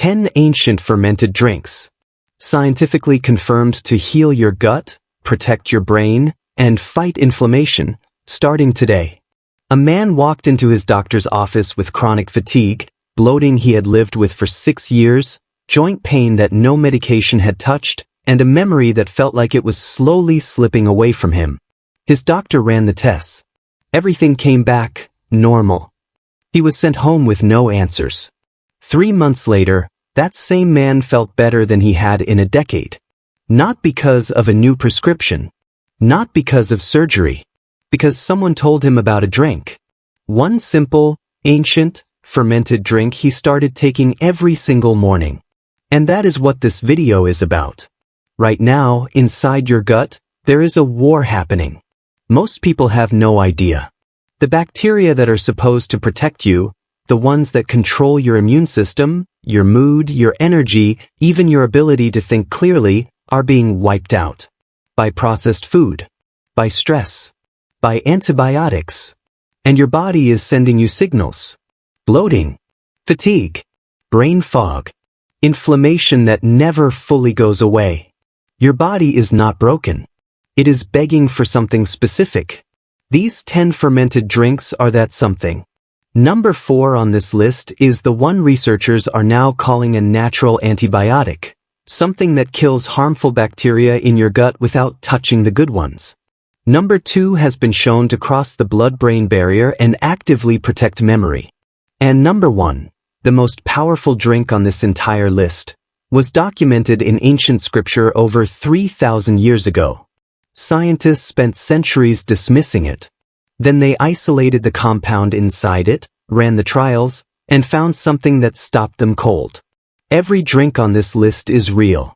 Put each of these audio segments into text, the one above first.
10 ancient fermented drinks. Scientifically confirmed to heal your gut, protect your brain, and fight inflammation, starting today. A man walked into his doctor's office with chronic fatigue, bloating he had lived with for 6 years, joint pain that no medication had touched, and a memory that felt like it was slowly slipping away from him. His doctor ran the tests. Everything came back normal. He was sent home with no answers. 3 months later, that same man felt better than he had in a decade. Not because of a new prescription. Not because of surgery. Because someone told him about a drink. One simple, ancient, fermented drink he started taking every single morning. And that is what this video is about. Right now, inside your gut, there is a war happening. Most people have no idea. The bacteria that are supposed to protect you, the ones that control your immune system, your mood, your energy, even your ability to think clearly, are being wiped out. By processed food. By stress. By antibiotics. And your body is sending you signals. Bloating. Fatigue. Brain fog. Inflammation that never fully goes away. Your body is not broken. It is begging for something specific. These 10 fermented drinks are that something. Number 4 on this list is the one researchers are now calling a natural antibiotic, something that kills harmful bacteria in your gut without touching the good ones. Number 2 has been shown to cross the blood-brain barrier and actively protect memory. And number 1, the most powerful drink on this entire list, was documented in ancient scripture over 3,000 years ago. Scientists spent centuries dismissing it. Then they isolated the compound inside it, ran the trials, and found something that stopped them cold. Every drink on this list is real.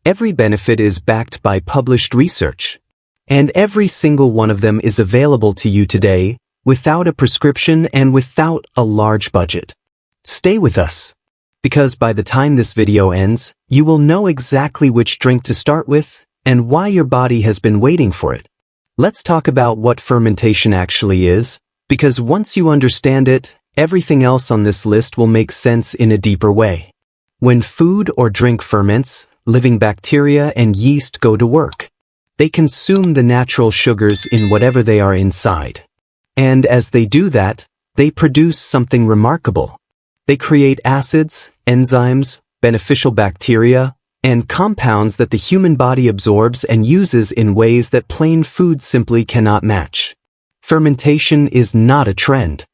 Every benefit is backed by published research. And every single one of them is available to you today, without a prescription and without a large budget. Stay with us. Because by the time this video ends, you will know exactly which drink to start with, and why your body has been waiting for it. Let's talk about what fermentation actually is, because once you understand it, everything else on this list will make sense in a deeper way. When food or drink ferments, living bacteria and yeast go to work. They consume the natural sugars in whatever they are inside. And as they do that, they produce something remarkable. They create acids, enzymes, beneficial bacteria, and compounds that the human body absorbs and uses in ways that plain food simply cannot match. Fermentation is not a trend.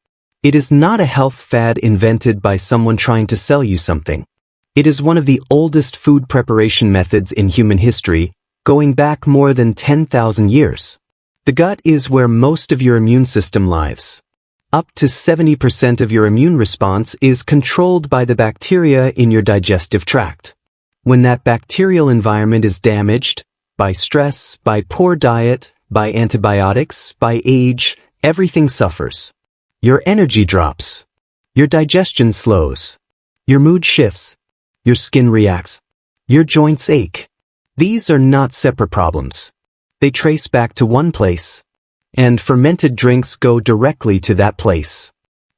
It is not a health fad invented by someone trying to sell you something. It is one of the oldest food preparation methods in human history, going back more than 10,000 years. The gut is where most of your immune system lives. Up to 70% of your immune response is controlled by the bacteria in your digestive tract. When that bacterial environment is damaged, by stress, by poor diet, by antibiotics, by age, everything suffers. Your energy drops. Your digestion slows. Your mood shifts. Your skin reacts. Your joints ache. These are not separate problems. They trace back to one place. And fermented drinks go directly to that place.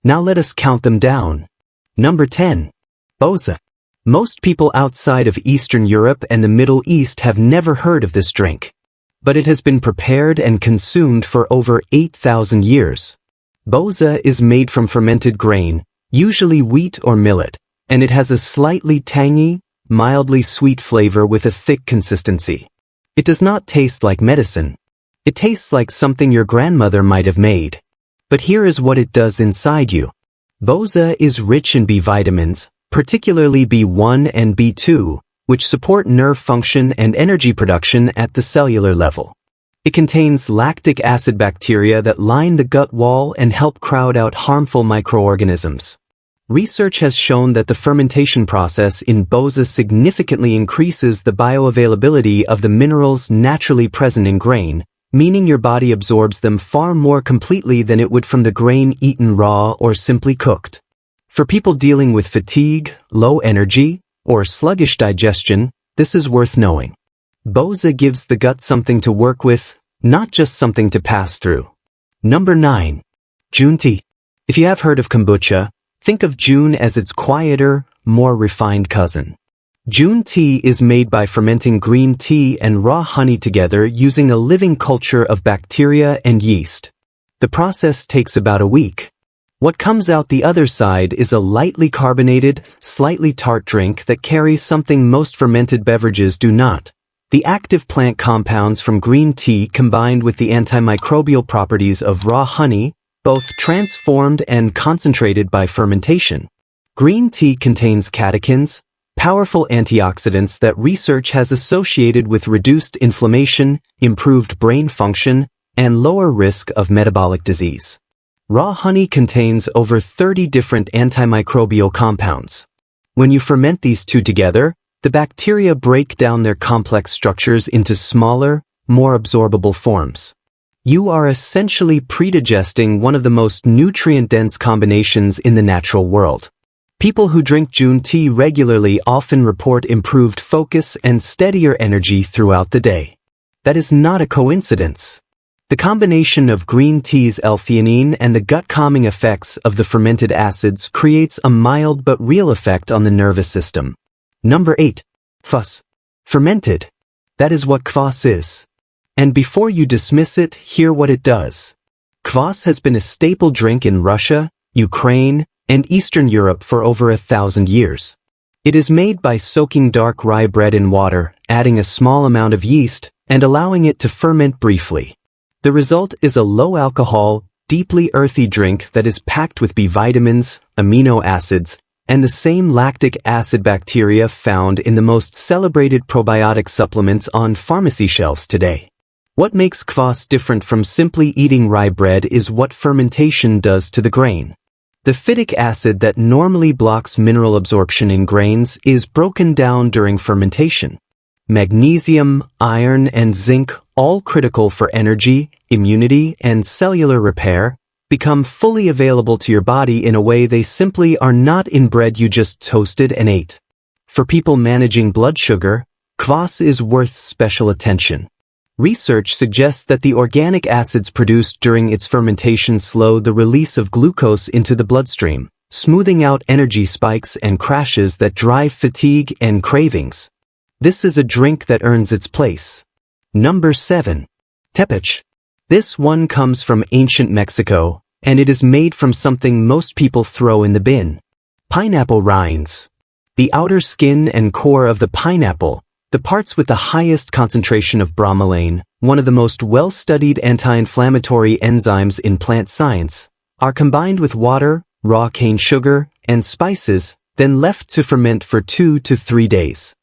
Now let us count them down. Number 10. Boza. Most people outside of Eastern Europe and the Middle East have never heard of this drink. But it has been prepared and consumed for over 8,000 years. Boza is made from fermented grain, usually wheat or millet, and it has a slightly tangy, mildly sweet flavor with a thick consistency. It does not taste like medicine. It tastes like something your grandmother might have made. But here is what it does inside you. Boza is rich in B vitamins, particularly B1 and B2, which support nerve function and energy production at the cellular level. It contains lactic acid bacteria that line the gut wall and help crowd out harmful microorganisms. Research has shown that the fermentation process in Boza significantly increases the bioavailability of the minerals naturally present in grain, meaning your body absorbs them far more completely than it would from the grain eaten raw or simply cooked. For people dealing with fatigue, low energy, or sluggish digestion, this is worth knowing. Boza gives the gut something to work with, not just something to pass through. Number 9. Jun Tea. If you have heard of Kombucha, think of Jun as its quieter, more refined cousin. Jun Tea is made by fermenting green tea and raw honey together using a living culture of bacteria and yeast. The process takes about a week. What comes out the other side is a lightly carbonated, slightly tart drink that carries something most fermented beverages do not. The active plant compounds from green tea combined with the antimicrobial properties of raw honey, both transformed and concentrated by fermentation. Green tea contains catechins, powerful antioxidants that research has associated with reduced inflammation, improved brain function, and lower risk of metabolic disease. Raw honey contains over 30 different antimicrobial compounds. When you ferment these two together, the bacteria break down their complex structures into smaller, more absorbable forms. You are essentially predigesting one of the most nutrient-dense combinations in the natural world. People who drink Jun Tea regularly often report improved focus and steadier energy throughout the day. That is not a coincidence. The combination of green tea's L-theanine and the gut-calming effects of the fermented acids creates a mild but real effect on the nervous system. Number 8. Kvass. Fermented. That is what Kvass is. And before you dismiss it, hear what it does. Kvass has been a staple drink in Russia, Ukraine, and Eastern Europe for over 1,000 years. It is made by soaking dark rye bread in water, adding a small amount of yeast, and allowing it to ferment briefly. The result is a low-alcohol, deeply earthy drink that is packed with B vitamins, amino acids, and the same lactic acid bacteria found in the most celebrated probiotic supplements on pharmacy shelves today. What makes Kvass different from simply eating rye bread is what fermentation does to the grain. The phytic acid that normally blocks mineral absorption in grains is broken down during fermentation. Magnesium, iron, and zinc, all critical for energy, immunity, and cellular repair, become fully available to your body in a way they simply are not in bread you just toasted and ate. For people managing blood sugar, Kvass is worth special attention. Research suggests that the organic acids produced during its fermentation slow the release of glucose into the bloodstream, smoothing out energy spikes and crashes that drive fatigue and cravings. This is a drink that earns its place. Number 7. Tepache. This one comes from ancient Mexico, and it is made from something most people throw in the bin. Pineapple rinds. The outer skin and core of the pineapple, the parts with the highest concentration of bromelain, one of the most well-studied anti-inflammatory enzymes in plant science, are combined with water, raw cane sugar, and spices, then left to ferment for 2 to 3 days.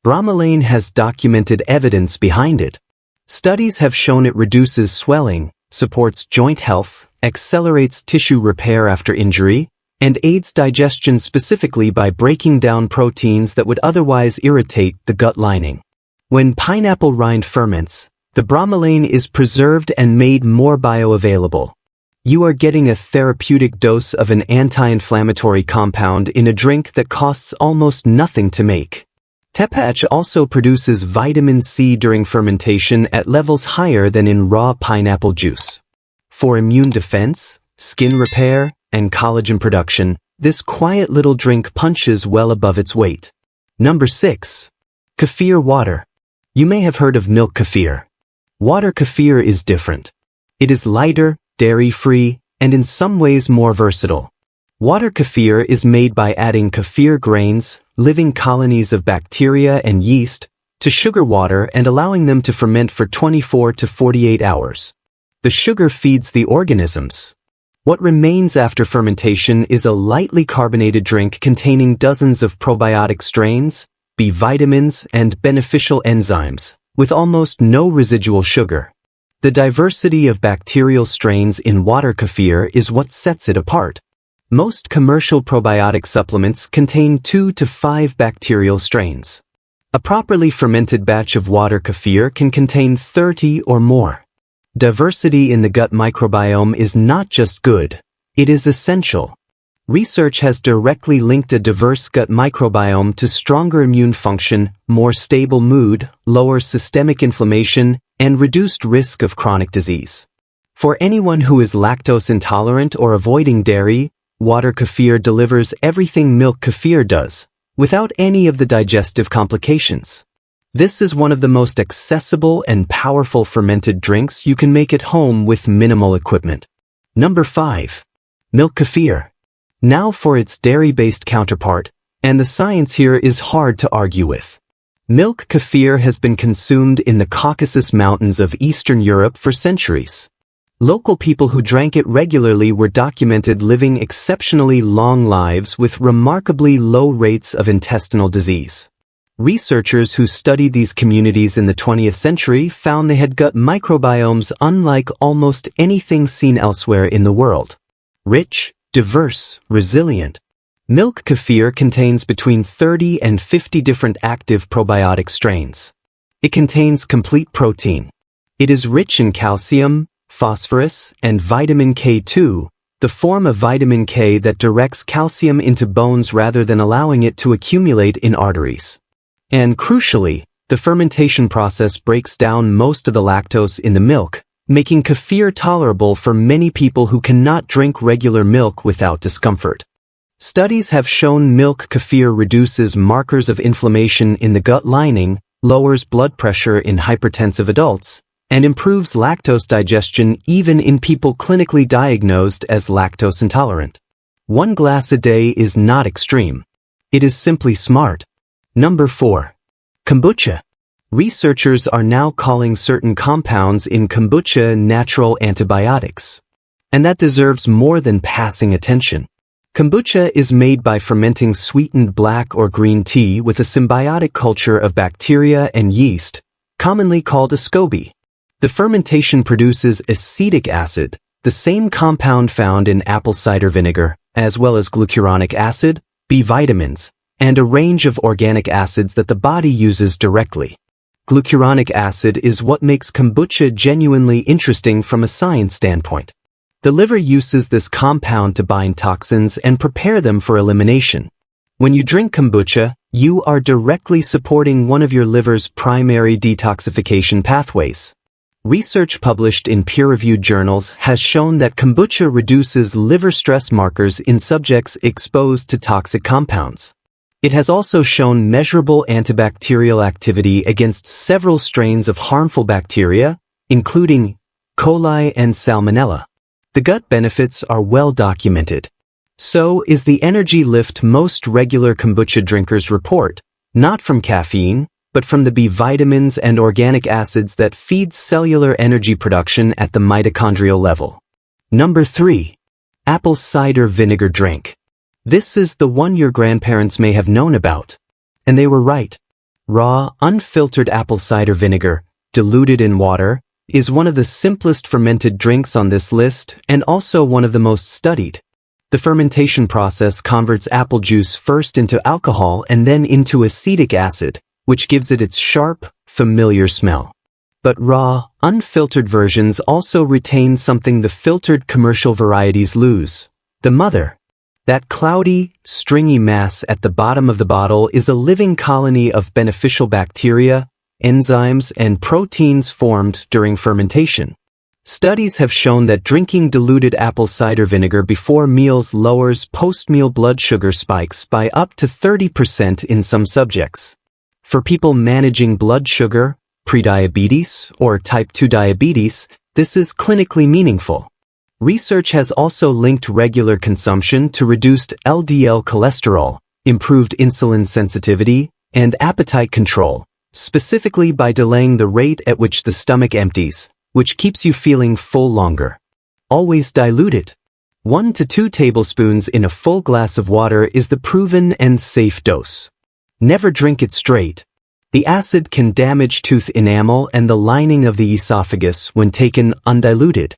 Bromelain has documented evidence behind it. Studies have shown it reduces swelling, supports joint health, accelerates tissue repair after injury, and aids digestion specifically by breaking down proteins that would otherwise irritate the gut lining. When pineapple rind ferments, the bromelain is preserved and made more bioavailable. You are getting a therapeutic dose of an anti-inflammatory compound in a drink that costs almost nothing to make. Tepache also produces vitamin C during fermentation at levels higher than in raw pineapple juice. For immune defense, skin repair, and collagen production, this quiet little drink punches well above its weight. Number 6. Kefir water. You may have heard of milk kefir. Water kefir is different. It is lighter, dairy-free, and in some ways more versatile. Water kefir is made by adding kefir grains, living colonies of bacteria and yeast, to sugar water and allowing them to ferment for 24 to 48 hours. The sugar feeds the organisms. What remains after fermentation is a lightly carbonated drink containing dozens of probiotic strains, B vitamins, and beneficial enzymes, with almost no residual sugar. The diversity of bacterial strains in water kefir is what sets it apart. Most commercial probiotic supplements contain 2 to 5 bacterial strains. A properly fermented batch of water kefir can contain 30 or more. Diversity in the gut microbiome is not just good, it is essential. Research has directly linked a diverse gut microbiome to stronger immune function, more stable mood, lower systemic inflammation, and reduced risk of chronic disease. For anyone who is lactose intolerant or avoiding dairy, water kefir delivers everything milk kefir does, without any of the digestive complications. This is one of the most accessible and powerful fermented drinks you can make at home with minimal equipment. Number 5. Milk Kefir. Now for its dairy-based counterpart, and the science here is hard to argue with. Milk Kefir has been consumed in the Caucasus Mountains of Eastern Europe for centuries. Local people who drank it regularly were documented living exceptionally long lives with remarkably low rates of intestinal disease. Researchers who studied these communities in the 20th century found they had gut microbiomes unlike almost anything seen elsewhere in the world. Rich, diverse, resilient. Milk Kefir contains between 30 and 50 different active probiotic strains. It contains complete protein. It is rich in calcium, phosphorus, and vitamin K2, the form of vitamin K that directs calcium into bones rather than allowing it to accumulate in arteries. And crucially, the fermentation process breaks down most of the lactose in the milk, making kefir tolerable for many people who cannot drink regular milk without discomfort. Studies have shown milk kefir reduces markers of inflammation in the gut lining, lowers blood pressure in hypertensive adults, and improves lactose digestion even in people clinically diagnosed as lactose intolerant. 1 glass a day is not extreme. It is simply smart. Number 4. Kombucha. Researchers are now calling certain compounds in kombucha natural antibiotics. And that deserves more than passing attention. Kombucha is made by fermenting sweetened black or green tea with a symbiotic culture of bacteria and yeast, commonly called a SCOBY. The fermentation produces acetic acid, the same compound found in apple cider vinegar, as well as glucuronic acid, B vitamins, and a range of organic acids that the body uses directly. Glucuronic acid is what makes kombucha genuinely interesting from a science standpoint. The liver uses this compound to bind toxins and prepare them for elimination. When you drink kombucha, you are directly supporting one of your liver's primary detoxification pathways. Research published in peer-reviewed journals has shown that kombucha reduces liver stress markers in subjects exposed to toxic compounds. It has also shown measurable antibacterial activity against several strains of harmful bacteria, including E. coli and Salmonella. The gut benefits are well documented. So is the energy lift most regular kombucha drinkers report, not from caffeine, but from the B vitamins and organic acids that feed cellular energy production at the mitochondrial level. Number 3. Apple cider vinegar drink. This is the one your grandparents may have known about. And they were right. Raw, unfiltered apple cider vinegar, diluted in water, is one of the simplest fermented drinks on this list and also one of the most studied. The fermentation process converts apple juice first into alcohol and then into acetic acid, which gives it its sharp, familiar smell. But raw, unfiltered versions also retain something the filtered commercial varieties lose: the mother. That cloudy, stringy mass at the bottom of the bottle is a living colony of beneficial bacteria, enzymes, and proteins formed during fermentation. Studies have shown that drinking diluted apple cider vinegar before meals lowers post-meal blood sugar spikes by up to 30% in some subjects. For people managing blood sugar, prediabetes, or type 2 diabetes, this is clinically meaningful. Research has also linked regular consumption to reduced LDL cholesterol, improved insulin sensitivity, and appetite control, specifically by delaying the rate at which the stomach empties, which keeps you feeling full longer. Always dilute it. 1 to 2 tablespoons in a full glass of water is the proven and safe dose. Never drink it straight. The acid can damage tooth enamel and the lining of the esophagus when taken undiluted.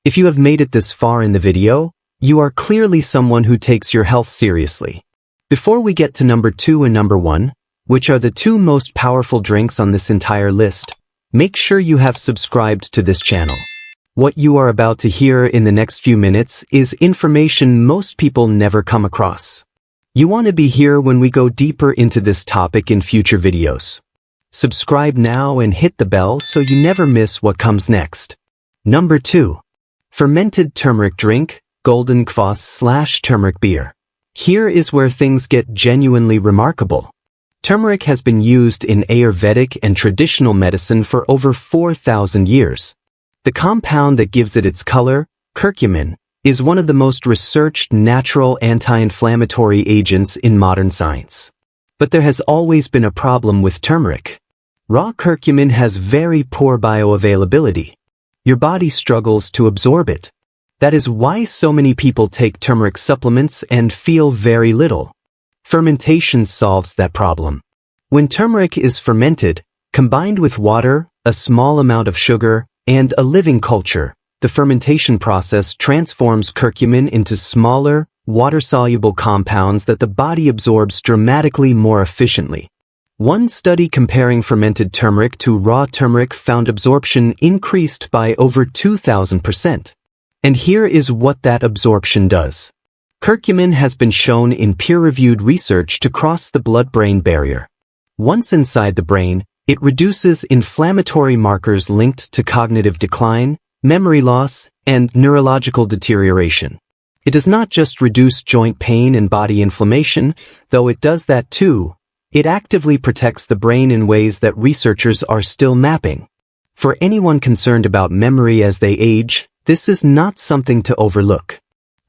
If you have made it this far in the video, you are clearly someone who takes your health seriously. Before we get to number 2 and number 1, which are the 2 most powerful drinks on this entire list, make sure you have subscribed to this channel. What you are about to hear in the next few minutes is information most people never come across. You want to be here when we go deeper into this topic in future videos. Subscribe now and hit the bell so you never miss what comes next. Number 2. Fermented turmeric drink, golden Kvass / turmeric beer. Here is where things get genuinely remarkable. Turmeric has been used in Ayurvedic and traditional medicine for over 4,000 years. The compound that gives it its color, curcumin, is one of the most researched natural anti-inflammatory agents in modern science. But there has always been a problem with turmeric. Raw curcumin has very poor bioavailability. Your body struggles to absorb it. That is why so many people take turmeric supplements and feel very little. Fermentation solves that problem. When turmeric is fermented, combined with water, a small amount of sugar, and a living culture, the fermentation process transforms curcumin into smaller, water-soluble compounds that the body absorbs dramatically more efficiently. One study comparing fermented turmeric to raw turmeric found absorption increased by over 2,000%. And here is what that absorption does. Curcumin has been shown in peer-reviewed research to cross the blood-brain barrier. Once inside the brain, it reduces inflammatory markers linked to cognitive decline, memory loss, and neurological deterioration. It does not just reduce joint pain and body inflammation, though it does that too. It actively protects the brain in ways that researchers are still mapping. For anyone concerned about memory as they age, this is not something to overlook.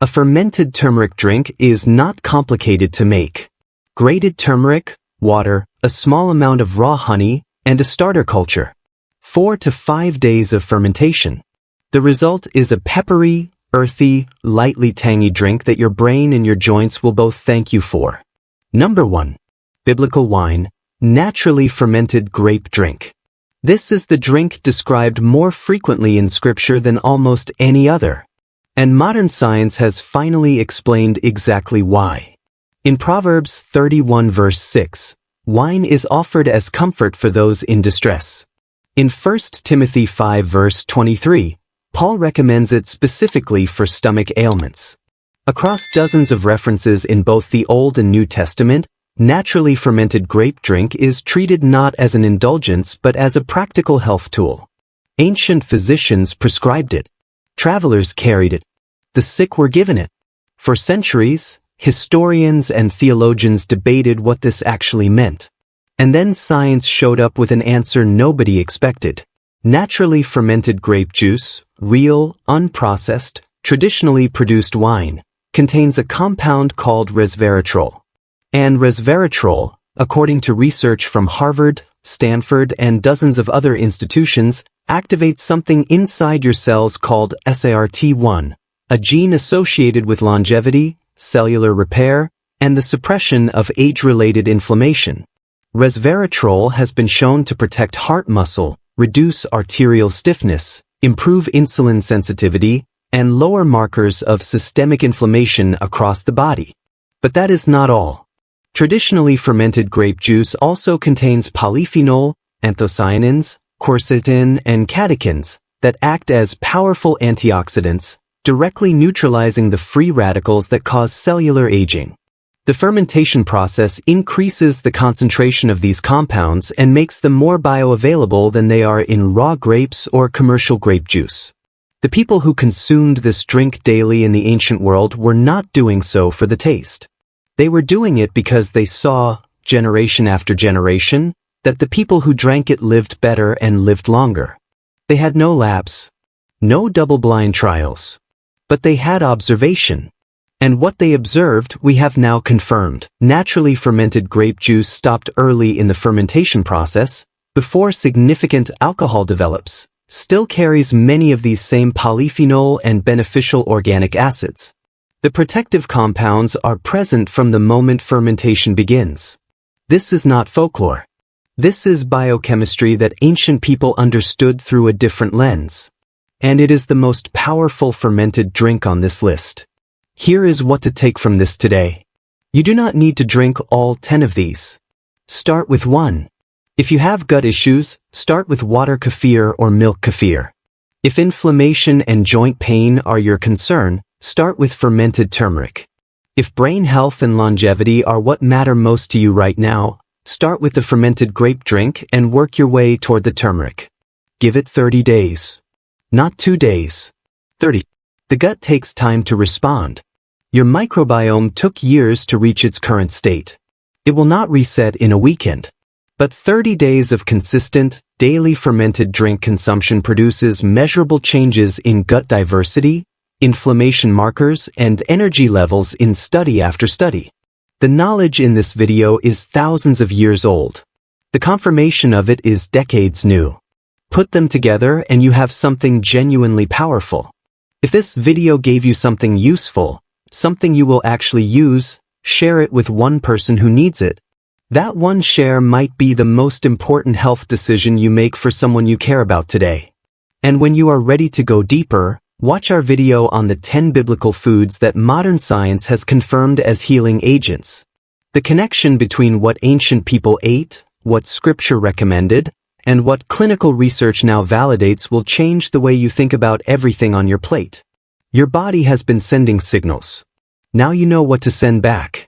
A fermented turmeric drink is not complicated to make. Grated turmeric, water, a small amount of raw honey, and a starter culture. 4 to 5 days of fermentation. The result is a peppery, earthy, lightly tangy drink that your brain and your joints will both thank you for. Number 1. Biblical wine, naturally fermented grape drink. This is the drink described more frequently in Scripture than almost any other. And modern science has finally explained exactly why. In Proverbs 31 verse 6, wine is offered as comfort for those in distress. In 1 Timothy 5 verse 23, Paul recommends it specifically for stomach ailments. Across dozens of references in both the Old and New Testament, naturally fermented grape drink is treated not as an indulgence but as a practical health tool. Ancient physicians prescribed it. Travelers carried it. The sick were given it. For centuries, historians and theologians debated what this actually meant. And then science showed up with an answer nobody expected. Naturally fermented grape juice, real, unprocessed, traditionally produced wine, contains a compound called resveratrol. And resveratrol, according to research from Harvard, Stanford, and dozens of other institutions, activates something inside your cells called SART1, a gene associated with longevity, cellular repair, and the suppression of age-related inflammation. Resveratrol has been shown to protect heart muscle, reduce arterial stiffness, improve insulin sensitivity, and lower markers of systemic inflammation across the body. But that is not all. Traditionally fermented grape juice also contains polyphenol, anthocyanins, quercetin, and catechins that act as powerful antioxidants, directly neutralizing the free radicals that cause cellular aging. The fermentation process increases the concentration of these compounds and makes them more bioavailable than they are in raw grapes or commercial grape juice. The people who consumed this drink daily in the ancient world were not doing so for the taste. They were doing it because they saw, generation after generation, that the people who drank it lived better and lived longer. They had no labs, no double-blind trials, but they had observation. And what they observed we have now confirmed. Naturally fermented grape juice stopped early in the fermentation process, before significant alcohol develops, still carries many of these same polyphenol and beneficial organic acids. The protective compounds are present from the moment fermentation begins. This is not folklore. This is biochemistry that ancient people understood through a different lens. And it is the most powerful fermented drink on this list. Here is what to take from this today. You do not need to drink all 10 of these. Start with 1. If you have gut issues, start with water kefir or milk kefir. If inflammation and joint pain are your concern, start with fermented turmeric. If brain health and longevity are what matter most to you right now, start with the fermented grape drink and work your way toward the turmeric. Give it 30 days. Not 2 days. 30. The gut takes time to respond. Your microbiome took years to reach its current state. It will not reset in a weekend. But 30 days of consistent, daily fermented drink consumption produces measurable changes in gut diversity, inflammation markers, and energy levels in study after study. The knowledge in this video is thousands of years old. The confirmation of it is decades new. Put them together and you have something genuinely powerful. If this video gave you something useful, something you will actually use, share it with one person who needs it. That one share might be the most important health decision you make for someone you care about today. And when you are ready to go deeper, watch our video on the 10 biblical foods that modern science has confirmed as healing agents. The connection between what ancient people ate, what scripture recommended, and what clinical research now validates will change the way you think about everything on your plate. Your body has been sending signals. Now you know what to send back.